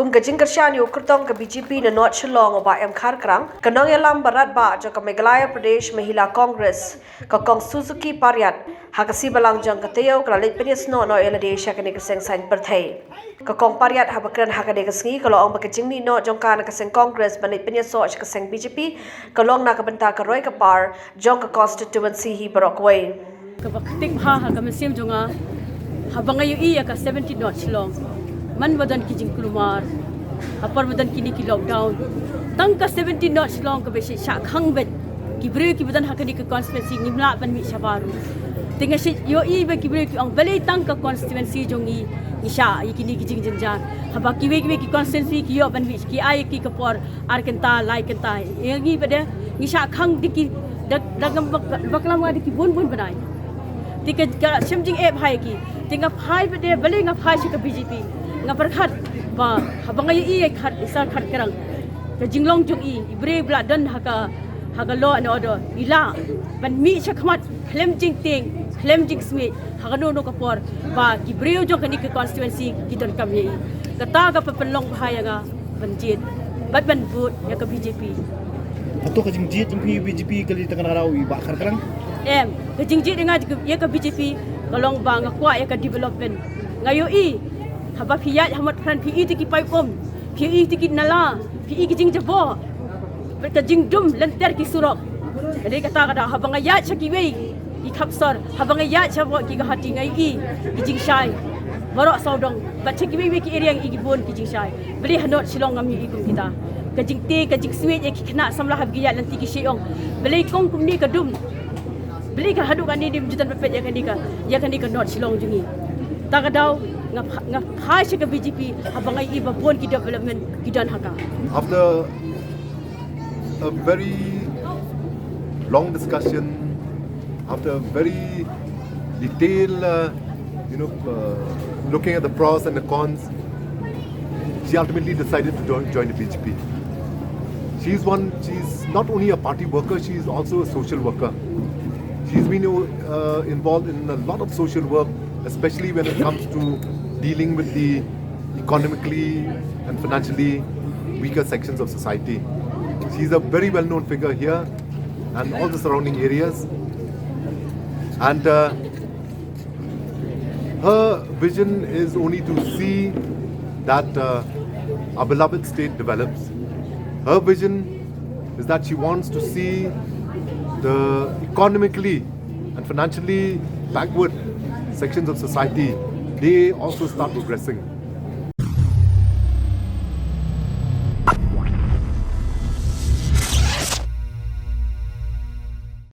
kum gajing kershan yu kertong ke BJP na not Shillong oba khar krang kanong yalam barat ba jo ka Meghalaya Pradesh Mahila Congress ka kong Suzuki Pariat hakasi balang jang kateo kala lit penis no elade shakane keseng sain perthai ka kong Pariat habakran hakade kesngi kalau ong bakajing ni no jong ka na keseng Congress banit penis so keseng BJP kalong na ka Bynta ka Roy ka par jong ka constituency hi Barokway ka baktik ha ka mesim jonga habangayu iya ka 70 not Shillong man badan ki jing kulumar apar badan kini ki lockdown tang ka 70 not Shillong ka beshi sha khang bet ki bre ki badan hakani ka constituency ngimla ban mi shabaru tinga shi yo i be ki bre ki ong bale tang ka constituency jongi isha ikini ki jing jinja haba ki we ki constituency ki yo ban mi ki ai ki ka por arkenta lai kenta yangi bade ngisha khang diki dagam baklam ga diki bon banai tika simjing e bhai ki tinga phai bade bale nga phai shi ka BJP nga perkhat ba habangai i khat isar khat kerang ka jinglong jung i ibre bla dan haka law and order ila ban mi chakhmat klem jing ting klem jing sme haka no ka por ba ibre jong kani ka constituency kiton kam ye ka ta ka penlong bhai nga banjit bat ban vote ya ka BJP atau ka jingjit jing BJP kali tengah raw i ba khar kerang ka jingjit nga ya ka BJP kalong ba nga kwa ya ka development ngayo i haba phiyat hamat fran phi tiki pai kom phi tiki nala phi ki jing jabo ka jing dum lenter ki surok jadi kata kada haba ngaya chaki wei ki khapsor haba ngaya chabo ki ga hati ngai ki jing shai barok saudong ba chaki wei ki area ki bon ki jing shai beli hanot Shillong ngam ni kum kita ka jing te ka jing suwe ki kena samlah hab giya lanti ki sheong beli kong kum ni ka dum beli ka hadu kan ni dim jutan pepet ya kan ni ka not Shillong jungi ta kadau nga Phai Sha ka BJP habangai iba bon ki development ki dan haka after a very long discussion after a very detailed looking at the pros and the cons she ultimately decided to join the BJP she's not only a party worker she's also a social worker she's been involved in a lot of social work especially when it comes to dealing with the economically and financially weaker sections of society. She's a very well-known figure here and all the surrounding areas. And her vision is only to see that our beloved state develops. Her vision is that she wants to see the economically and financially backward sections of society, they also start progressing.